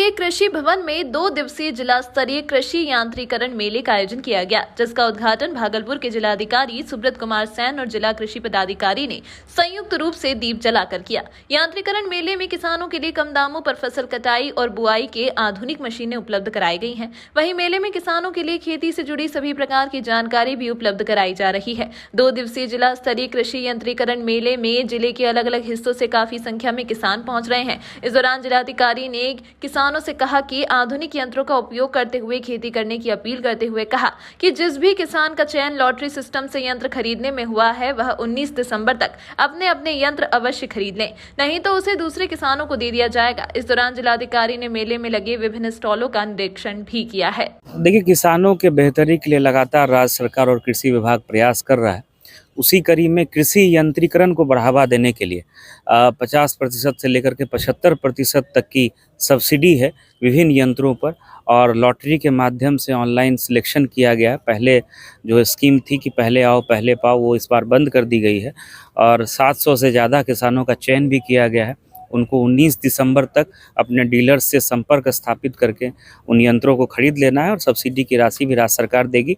के कृषि भवन में 2 दिवसीय जिला स्तरीय कृषि यांत्रिकरण मेले का आयोजन किया गया, जिसका उद्घाटन भागलपुर के जिलाधिकारी सुब्रत कुमार सैन और जिला कृषि पदाधिकारी ने संयुक्त रूप से दीप जलाकर किया। यांत्रिकरण मेले में किसानों के लिए कम दामों पर फसल कटाई और बुआई के आधुनिक मशीनें उपलब्ध कराई गई हैं। वहीं मेले में किसानों के लिए खेती से जुड़ी सभी प्रकार की जानकारी भी उपलब्ध कराई जा रही है। 2 दिवसीय जिला स्तरीय कृषि यंत्रीकरण मेले में जिले के अलग अलग हिस्सों से काफी संख्या में किसान पहुंच रहे हैं। इस दौरान जिलाधिकारी ने किसानों से कहा कि आधुनिक यंत्रों का उपयोग करते हुए खेती करने की अपील करते हुए कहा कि जिस भी किसान का चयन लॉटरी सिस्टम से यंत्र खरीदने में हुआ है वह 19 दिसंबर तक अपने अपने यंत्र अवश्य खरीद लें, नहीं तो उसे दूसरे किसानों को दे दिया जाएगा। इस दौरान जिलाधिकारी ने मेले में लगे विभिन्न स्टॉलों का निरीक्षण भी किया है। देखिए, किसानों के बेहतरी के लिए लगातार राज्य सरकार और कृषि विभाग प्रयास कर रहा है। उसी कड़ी में कृषि यंत्रीकरण को बढ़ावा देने के लिए 50% से लेकर के 75% तक की सब्सिडी है विभिन्न यंत्रों पर, और लॉटरी के माध्यम से ऑनलाइन सिलेक्शन किया गया है। पहले जो स्कीम थी कि पहले आओ पहले पाओ, वो इस बार बंद कर दी गई है और 700 से ज़्यादा किसानों का चयन भी किया गया है। उनको 19 दिसंबर तक अपने डीलर्स से संपर्क स्थापित करके उन यंत्रों को खरीद लेना है और सब्सिडी की राशि भी राज्य सरकार देगी।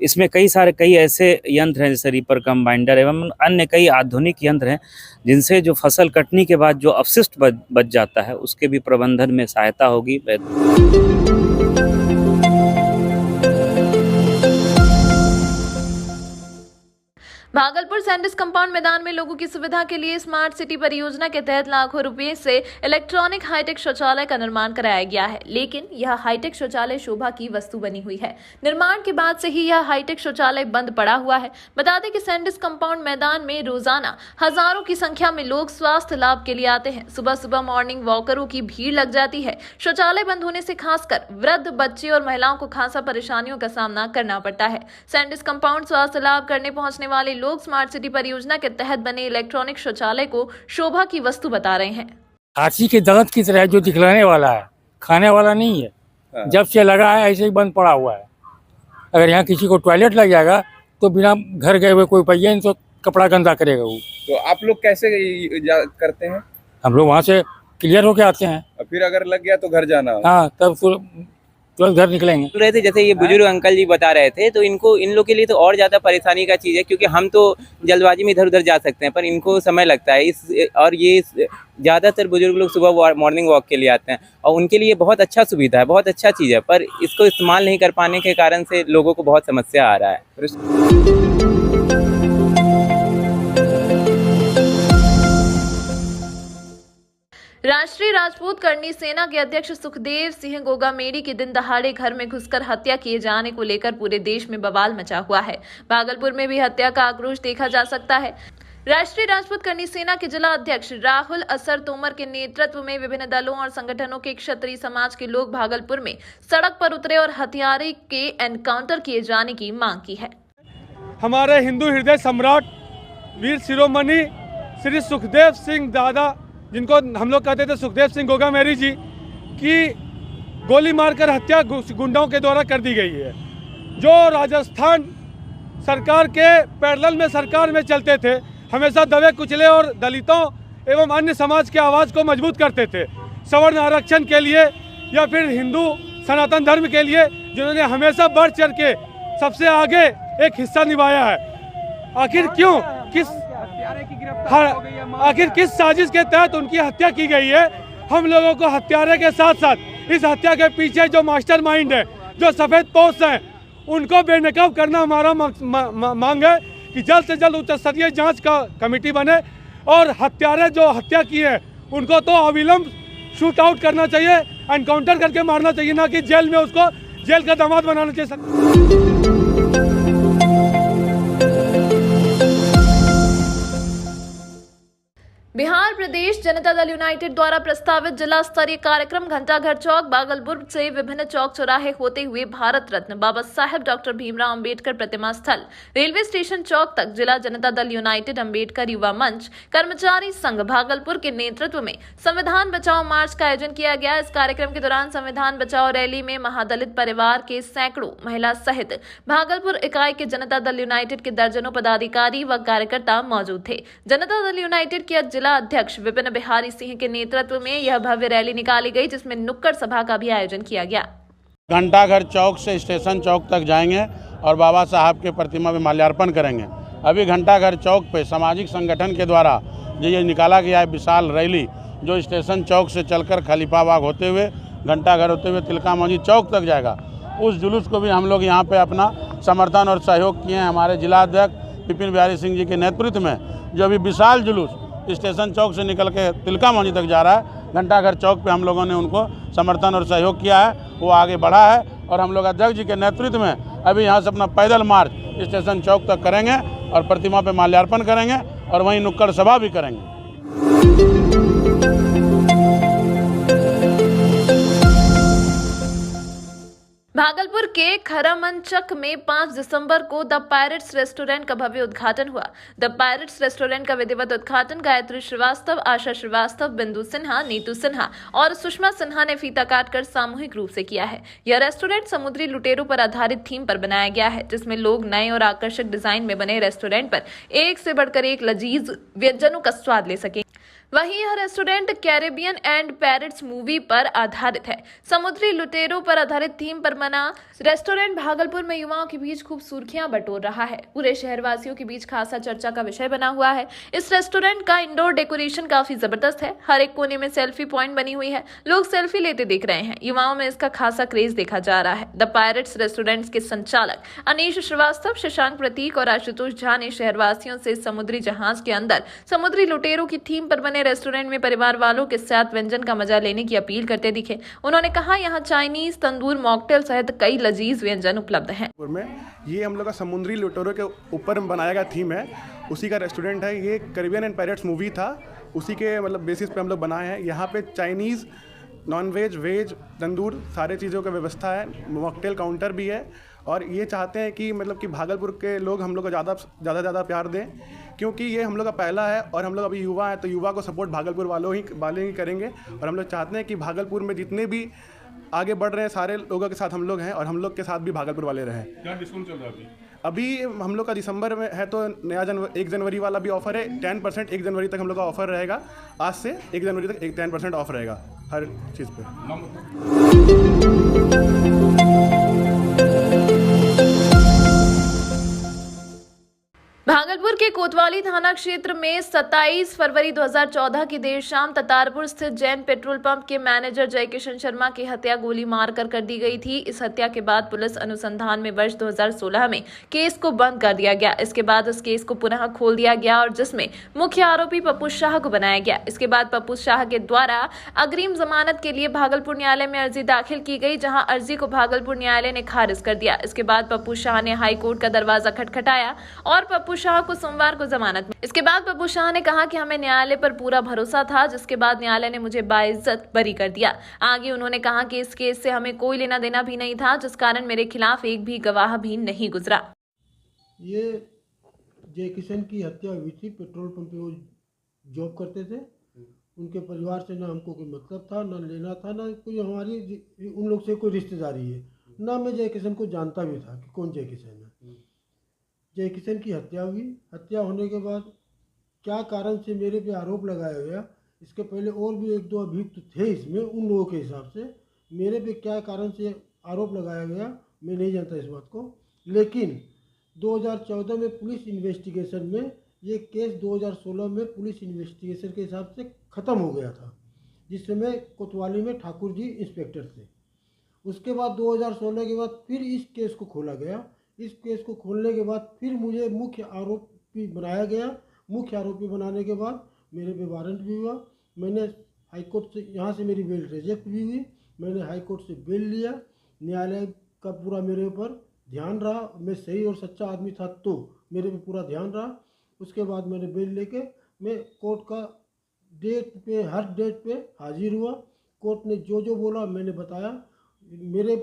इसमें कई ऐसे यंत्र हैं जैसे रीपर कंबाइंडर एवं अन्य कई आधुनिक यंत्र हैं जिनसे जो फसल कटने के बाद जो अवशिष्ट बच जाता है उसके भी प्रबंधन में सहायता होगी। भागलपुर सैंडिस कंपाउंड मैदान में लोगों की सुविधा के लिए स्मार्ट सिटी परियोजना के तहत लाखों रुपए से इलेक्ट्रॉनिक हाईटेक शौचालय का निर्माण कराया गया है, लेकिन यह हाईटेक शौचालय शोभा की वस्तु बनी हुई है। निर्माण के बाद से ही यह हाईटेक शौचालय बंद पड़ा हुआ है। बता दें कि सैंडिस कंपाउंड मैदान में रोजाना हजारों की संख्या में लोग स्वास्थ्य लाभ के लिए आते हैं। सुबह सुबह मॉर्निंग वॉकरों की भीड़ लग जाती है। शौचालय बंद होने से खासकर वृद्ध, बच्चे और महिलाओं को खासा परेशानियों का सामना करना पड़ता है। सैंडिस कंपाउंड स्वास्थ्य लाभ करने पहुंचने वाले लोग स्मार्ट सिटी परियोजना के तहत बने इलेक्ट्रॉनिक शौचालय को शोभा की वस्तु बता रहे हैं। हाथी के दांत की तरह जो दिखलाने वाला है, खाने वाला नहीं है। जब से लगा है ऐसे ही बंद पड़ा हुआ है। अगर यहाँ किसी को टॉयलेट लग जाएगा तो बिना घर गए हुए कोई पहिए नहीं तो कपड़ा गंदा करेगा वो। तो आप लोग कैसे करते हैं? हम लोग वहाँ से क्लियर होके आते हैं। फिर अगर लग गया तो घर जाना? हाँ, तब तुरंत घर निकलेंगे। रहे थे जैसे ये बुजुर्ग अंकल जी बता रहे थे, तो इन लोग के लिए तो और ज़्यादा परेशानी का चीज़ है, क्योंकि हम तो जल्दबाजी में इधर उधर जा सकते हैं पर इनको समय लगता है। और ये ज़्यादातर बुजुर्ग लोग सुबह मॉर्निंग वॉक के लिए आते हैं और उनके लिए बहुत अच्छा सुविधा है, बहुत अच्छा चीज़ है, पर इसको इस्तेमाल नहीं कर पाने के कारण से लोगों को बहुत समस्या आ रहा है। राष्ट्रीय राजपूत करनी सेना के अध्यक्ष सुखदेव सिंह गोगामेरी के दिन दहाड़े घर में घुसकर हत्या किए जाने को लेकर पूरे देश में बवाल मचा हुआ है। भागलपुर में भी हत्या का आक्रोश देखा जा सकता है। राष्ट्रीय राजपूत करनी सेना के जिला अध्यक्ष राहुल असर तोमर के नेतृत्व में विभिन्न दलों और संगठनों के क्षत्रिय समाज के लोग भागलपुर में सड़क पर उतरे और हत्यारे के एनकाउंटर किए जाने की मांग की है। हमारे हिंदू हृदय सम्राट वीर शिरोमणि श्री सुखदेव सिंह दादा, जिनको हम लोग कहते थे सुखदेव सिंह गोगामेरी जी, की गोली मारकर हत्या गुंडों के द्वारा कर दी गई है। जो राजस्थान सरकार के पैरेलल में सरकार में चलते थे, हमेशा दबे कुचले और दलितों एवं अन्य समाज के आवाज़ को मजबूत करते थे, सवर्ण आरक्षण के लिए या फिर हिंदू सनातन धर्म के लिए, जिन्होंने हमेशा बढ़ चढ़ के सबसे आगे एक हिस्सा निभाया है। आखिर किस साजिश के तहत उनकी हत्या की गई है? हम लोगों को हत्यारे के साथ साथ इस हत्या के पीछे जो मास्टरमाइंड है, जो सफेद पोस्ट हैं, उनको बेनकाब करना हमारा मांग है कि जल्द से जल्द उच्च स्तरीय जांच का कमेटी बने और हत्यारे जो हत्या की है उनको तो अविलंब शूट आउट करना चाहिए, एनकाउंटर करके मारना चाहिए, ना कि जेल में उसको जेल का दामाद बनाना चाहिए। बिहार प्रदेश जनता दल यूनाइटेड द्वारा प्रस्तावित जिला स्तरीय कार्यक्रम घंटाघर चौक भागलपुर से विभिन्न चौक चौराहे होते हुए भारत रत्न बाबा साहेब डॉक्टर भीमराव अंबेडकर प्रतिमा स्थल, रेलवे स्टेशन चौक तक जिला जनता दल यूनाइटेड अंबेडकर युवा मंच कर्मचारी संघ भागलपुर के नेतृत्व में संविधान बचाओ मार्च का आयोजन किया गया। इस कार्यक्रम के दौरान संविधान बचाओ रैली में महादलित परिवार के सैकड़ों महिला सहित भागलपुर इकाई के जनता दल यूनाइटेड के दर्जनों पदाधिकारी व कार्यकर्ता मौजूद थे। जनता दल यूनाइटेड के जिला अध्यक्ष विपिन बिहारी सिंह के नेतृत्व में यह भव्य रैली निकाली गई, जिसमें नुक्कड़ सभा का भी आयोजन किया गया। घंटाघर चौक से स्टेशन चौक तक जाएंगे और बाबा साहब के प्रतिमा में माल्यार्पण करेंगे। अभी घंटाघर चौक पे सामाजिक संगठन के द्वारा ये निकाला गया है विशाल रैली, जो स्टेशन चौक से चलकर खलीफा बाग होते हुए घंटाघर होते हुए तिलका मंजी चौक तक जाएगा। उस जुलूस को भी हम लोग यहाँ पे अपना समर्थन और सहयोग किए हैं। हमारे जिलाध्यक्ष विपिन बिहारी सिंह जी के नेतृत्व में जो अभी विशाल जुलूस स्टेशन चौक से निकल के तिलका मंजी तक जा रहा है, घंटाघर चौक पे हम लोगों ने उनको समर्थन और सहयोग किया है, वो आगे बढ़ा है। और हम लोग अध्यक्ष जी के नेतृत्व में अभी यहाँ से अपना पैदल मार्च स्टेशन चौक तक करेंगे और प्रतिमा पे माल्यार्पण करेंगे और वहीं नुक्कड़ सभा भी करेंगे। भागलपुर के खरामंचक में 5 दिसंबर को द पायरेट्स रेस्टोरेंट का भव्य उद्घाटन हुआ। द पायरेट्स रेस्टोरेंट का विधिवत उद्घाटन गायत्री श्रीवास्तव, आशा श्रीवास्तव, बिंदु सिन्हा, नीतू सिन्हा और सुषमा सिन्हा ने फीता काटकर सामूहिक रूप से किया है। यह रेस्टोरेंट समुद्री लुटेरों पर आधारित थीम पर बनाया गया है, जिसमें लोग नए और आकर्षक डिजाइन में बने रेस्टोरेंट पर एक से बढ़कर एक लजीज व्यंजनों का स्वाद ले सके। वहीं यह restaurant Caribbean and parrots movie पर आधारित है। समुद्री लुटेरों पर आधारित थीम पर बना रेस्टोरेंट भागलपुर में युवाओं के बीच खूब सुर्खियां बटोर रहा है। पूरे शहरवासियों के बीच खासा चर्चा का विषय बना हुआ है। इस रेस्टोरेंट का इंडोर डेकोरेशन काफी जबरदस्त है। हर एक कोने में सेल्फी पॉइंट बनी हुई है, लोग सेल्फी लेते दिख रहे हैं। युवाओं में इसका खासा क्रेज देखा जा रहा है। द पायरेट्स रेस्टोरेंट के संचालक अनीश श्रीवास्तव, शशांक प्रतीक और आशुतोष झा ने शहरवासियों से समुद्री जहाज के अंदर समुद्री लुटेरों की थीम पर बने रेस्टोरेंट में परिवार वालों के साथ व्यंजन का मजा लेने की अपील करते दिखे। उन्होंने कहा, यहाँ चाइनीज, तंदूर, मॉकटेल सहित कई लजीज व्यंजन उपलब्ध हैं। ये हम लोग का समुद्री लुटेरों के ऊपर बनाया गया थीम है, उसी का रेस्टोरेंट है। ये कैरेबियन एंड पायरेट्स मूवी था, उसी के बेसिस पे हम लोग बनाए हैं। यहाँ पे चाइनीज़, नॉन वेज, वेज, तंदूर सारे चीज़ों का व्यवस्था है। मॉकटेल काउंटर भी है और ये चाहते हैं कि कि भागलपुर के लोग हम लोग को ज़्यादा प्यार दें, क्योंकि ये हम लोग का पहला है और हम लोग अभी युवा हैं, तो युवा को सपोर्ट भागलपुर वाले ही करेंगे। और हम लोग चाहते हैं कि भागलपुर में जितने भी आगे बढ़ रहे हैं सारे लोगों के साथ हम लोग हैं और हम लोग के साथ भी भागलपुर वाले रहें। क्या डिस्काउंट चल रहा है अभी हम लोग का दिसंबर में है, तो नया 1 जनवरी वाला भी ऑफर है। 10% 1 जनवरी तक हम लोग का ऑफर रहेगा। आज से 1 जनवरी तक 10% ऑफ रहेगा हर चीज़ पे। भागलपुर के कोतवाली थाना क्षेत्र में 27 फरवरी 2014 की देर शाम ततारपुर स्थित जैन पेट्रोल पंप के मैनेजर जयकिशन शर्मा की हत्या गोली मारकर कर दी गई थी। इस हत्या के बाद पुलिस अनुसंधान में वर्ष 2016 में केस को बंद कर दिया गया। इसके बाद उस केस को पुनः खोल दिया गया और जिसमें मुख्य आरोपी पप्पू शाह को बनाया गया। इसके बाद पप्पू शाह के द्वारा अग्रिम जमानत के लिए भागलपुर न्यायालय में अर्जी दाखिल की गई, जहां अर्जी को भागलपुर न्यायालय ने खारिज कर दिया। इसके बाद पप्पू शाह ने हाईकोर्ट का दरवाजा खटखटाया और पप्पू शाह को सोमवार को जमानत मिली। इसके बाद पप्पू शाह ने कहा कि हमें न्यायालय पर पूरा भरोसा था, जिसके बाद न्यायालय ने मुझे बाइज्जत बरी कर दिया। आगे उन्होंने कहा कि इस केस से हमें कोई लेना देना भी नहीं था, जिस कारण मेरे खिलाफ एक भी गवाह भी नहीं गुजरा। ये जयकिशन की हत्या हुई थी। पेट्रोल पंप पे वो जॉब करते थे। उनके परिवार से ना हमको कोई मतलब था, ना लेना था, ना कोई हमारी उन लोग से कोई रिश्तेदारी है। ना मैं जयकिशन को जानता भी था कि कौन जयकिशन है। जयकिशन की हत्या हुई। हत्या होने के बाद क्या कारण से मेरे पे आरोप लगाया गया, इसके पहले और भी 1-2 अभियुक्त थे इसमें। उन लोगों के हिसाब से मेरे पे क्या कारण से आरोप लगाया गया मैं नहीं जानता इस बात को। लेकिन 2014 में पुलिस इन्वेस्टिगेशन में ये केस 2016 में पुलिस इन्वेस्टिगेशन के हिसाब से ख़त्म हो गया था, जिस समय कोतवाली में ठाकुर जी इंस्पेक्टर थे। उसके बाद 2016 के बाद फिर इस केस को खोला गया। इस केस को खोलने के बाद फिर मुझे मुख्य आरोपी बनाया गया। मुख्य आरोपी बनाने के बाद मेरे पे वारंट भी हुआ। मैंने हाईकोर्ट से, यहाँ से मेरी बेल रिजेक्ट भी हुई। मैंने हाईकोर्ट से बेल लिया। न्यायालय का पूरा मेरे ऊपर ध्यान रहा। मैं सही और सच्चा आदमी था तो मेरे पे पूरा ध्यान रहा। उसके बाद मैंने बेल लेके मैं कोर्ट का डेट पे, हर डेट पे हाजिर हुआ। कोर्ट ने जो बोला मैंने बताया। मेरे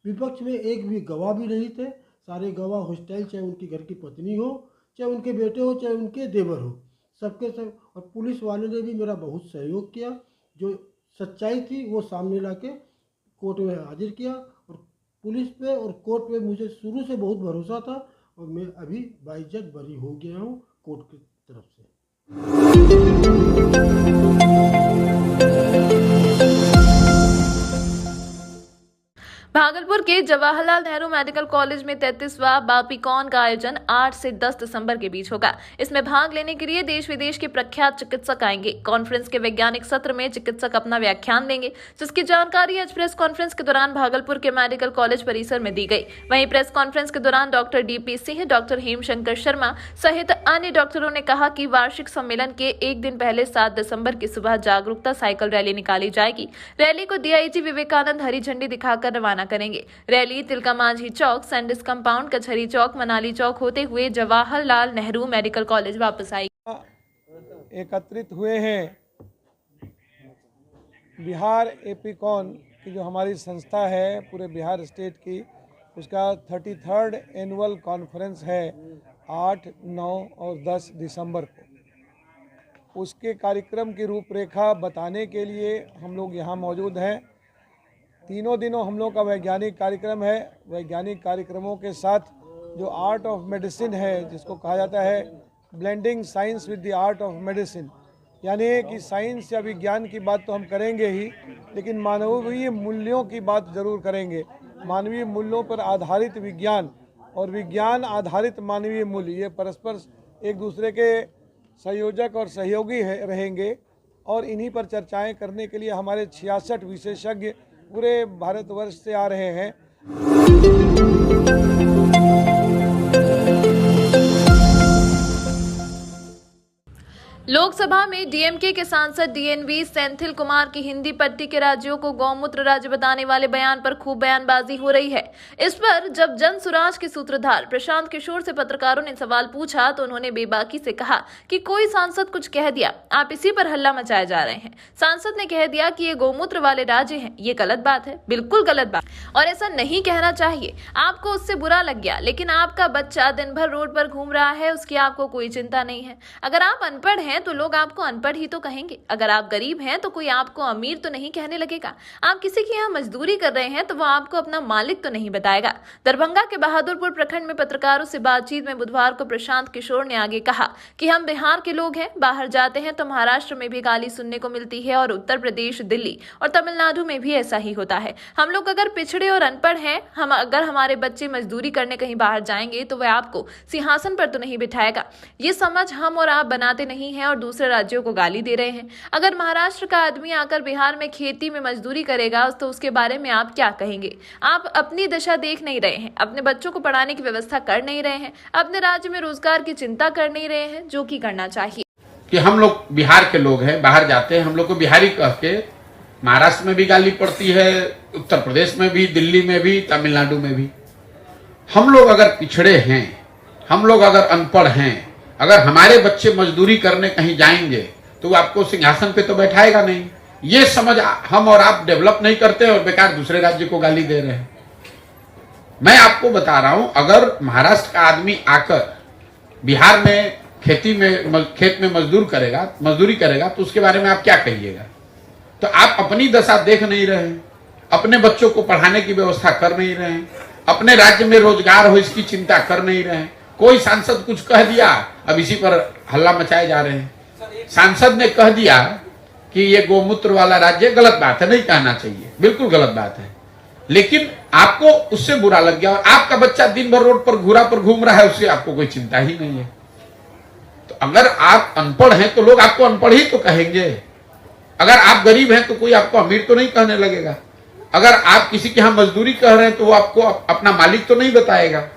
विपक्ष में एक भी गवाह भी नहीं थे। सारे गवाह हॉस्टाइल, चाहे उनकी घर की पत्नी हो, चाहे उनके बेटे हो, चाहे उनके देवर हो, सबके सब। और पुलिस वाले ने भी मेरा बहुत सहयोग किया। जो सच्चाई थी वो सामने लाके कोर्ट में हाजिर किया। और पुलिस पे और कोर्ट पे मुझे शुरू से बहुत भरोसा था और मैं अभी बाइज्जत बरी हो गया हूँ कोर्ट की तरफ से। के जवाहरलाल नेहरू मेडिकल कॉलेज में 33वां बापीकॉन का आयोजन 8 से 10 दिसंबर के बीच होगा। इसमें भाग लेने के लिए देश विदेश के प्रख्यात चिकित्सक आएंगे। कॉन्फ्रेंस के वैज्ञानिक सत्र में चिकित्सक अपना व्याख्यान देंगे, जिसकी जानकारी आज प्रेस कॉन्फ्रेंस के दौरान भागलपुर के मेडिकल कॉलेज परिसर में दी गई। वहीं प्रेस कॉन्फ्रेंस के दौरान doctor DP Singh, doctor Hemshankar Sharma सहित अन्य डॉक्टरों ने कहा कि वार्षिक सम्मेलन के एक दिन पहले 7 दिसंबर की सुबह जागरूकता साइकिल रैली निकाली जाएगी। रैली को DIG विवेकानंद हरी झंडी दिखाकर रवाना करेंगे। रैली तिलका मांझी चौक, सैंडिस कंपाउंड, कचहरी चौक, मनाली चौक होते हुए जवाहरलाल नेहरू मेडिकल कॉलेज वापस आएगी। एकत्रित हुए हैं बिहार एपीकॉन की जो हमारी संस्था है पूरे बिहार स्टेट की, उसका 33rd एनुअल कॉन्फ्रेंस है 8, 9 और 10 दिसंबर को। उसके कार्यक्रम की रूपरेखा बताने के लिए हम लोग यहाँ मौजूद हैं। तीनों दिनों हम लोग का वैज्ञानिक कार्यक्रम है। वैज्ञानिक कार्यक्रमों के साथ जो आर्ट ऑफ मेडिसिन है, जिसको कहा जाता है blending science with the art of medicine, यानी कि साइंस या विज्ञान की बात तो हम करेंगे ही, लेकिन मानवीय मूल्यों की बात जरूर करेंगे। मानवीय मूल्यों पर आधारित विज्ञान और विज्ञान आधारित मानवीय मूल्य, ये परस्पर एक दूसरे के संयोजक और सहयोगी रहेंगे। और इन्हीं पर चर्चाएं करने के लिए हमारे 66 विशेषज्ञ पूरे भारतवर्ष से आ रहे हैं। लोकसभा में DMK के सांसद DNV सेंथिल कुमार की हिंदी पट्टी के राज्यों को गौमूत्र राज्य बताने वाले बयान पर खूब बयानबाजी हो रही है। इस पर जब जन सुराज के सूत्रधार प्रशांत किशोर से पत्रकारों ने सवाल पूछा तो उन्होंने बेबाकी से कहा कि कोई सांसद कुछ कह दिया, आप इसी पर हल्ला मचाए जा रहे हैं। सांसद ने कह दिया कि ये गौमूत्र वाले राज्य हैं, ये गलत बात है, बिल्कुल गलत बात, और ऐसा नहीं कहना चाहिए। आपको उससे बुरा लग गया, लेकिन आपका बच्चा दिन भर रोड पर घूम रहा है, उसकी आपको कोई चिंता नहीं है। अगर आप अनपढ़ हैं तो लोग आपको अनपढ़ ही तो कहेंगे। अगर आप गरीब हैं तो कोई आपको अमीर तो नहीं कहने लगेगा। आप किसी के यहाँ मजदूरी कर रहे हैं तो वो आपको अपना मालिक तो नहीं बताएगा। दरभंगा के बहादुरपुर प्रखंड में पत्रकारों से बातचीत में बुधवार को प्रशांत किशोर ने आगे कहा कि हम बिहार के लोग हैं, बाहर जाते हैं तो महाराष्ट्र में भी गाली सुनने को मिलती है और उत्तर प्रदेश, दिल्ली और तमिलनाडु में भी ऐसा ही होता है। हम लोग अगर पिछड़े और अनपढ़ हैं, अगर हमारे बच्चे मजदूरी करने कहीं बाहर जाएंगे तो वह आपको सिंहासन पर तो नहीं बिठाएगा। ये समझ हम और आप बनाते नहीं हैं और दूसरे राज्यों को गाली दे रहे हैं। अगर महाराष्ट्र का आदमी आकर बिहार में खेती में मजदूरी करेगा तो उसके बारे में आप क्या कहेंगे? आप अपनी दशा देख नहीं रहे हैं, अपने बच्चों को पढ़ाने की व्यवस्था कर नहीं रहे हैं, अपने राज्य में रोजगार की चिंता कर नहीं रहे हैं, जो कि करना चाहिए। कि हम लोग बिहार के लोग हैं, बाहर जाते हैं, हम लोग को बिहारी कह के महाराष्ट्र में भी गाली पड़ती है, उत्तर प्रदेश में भी, दिल्ली में भी, तमिलनाडु में भी। हम लोग अगर पिछड़े हैं, हम लोग अगर अनपढ़ हैं, अगर हमारे बच्चे मजदूरी करने कहीं जाएंगे तो वो आपको सिंहासन पे तो बैठाएगा नहीं। ये समझ हम और आप डेवलप नहीं करते और बेकार दूसरे राज्य को गाली दे रहे हैं। मैं आपको बता रहा हूं, अगर महाराष्ट्र का आदमी आकर बिहार में खेत में मजदूरी करेगा तो उसके बारे में आप क्या कहिएगा? तो आप अपनी दशा देख नहीं रहे हैं, अपने बच्चों को पढ़ाने की व्यवस्था कर नहीं रहे हैं, अपने राज्य में रोजगार हो इसकी चिंता कर नहीं रहे हैं। कोई सांसद कुछ कह दिया, अब इसी पर हल्ला मचाए जा रहे हैं। सांसद ने कह दिया कि ये गोमूत्र वाला राज्य, गलत बात है, नहीं कहना चाहिए, बिल्कुल गलत बात है, लेकिन आपको उससे बुरा लग गया और आपका बच्चा दिन भर रोड पर घूरा पर घूम रहा है, उससे आपको कोई चिंता ही नहीं है। तो अगर आप अनपढ़ हैं तो लोग आपको अनपढ़ ही तो कहेंगे। अगर आप गरीब हैं तो कोई आपको अमीर तो नहीं कहने लगेगा। अगर आप किसी के यहाँ मजदूरी कर रहे हैं तो वो आपको अपना मालिक तो नहीं बताएगा।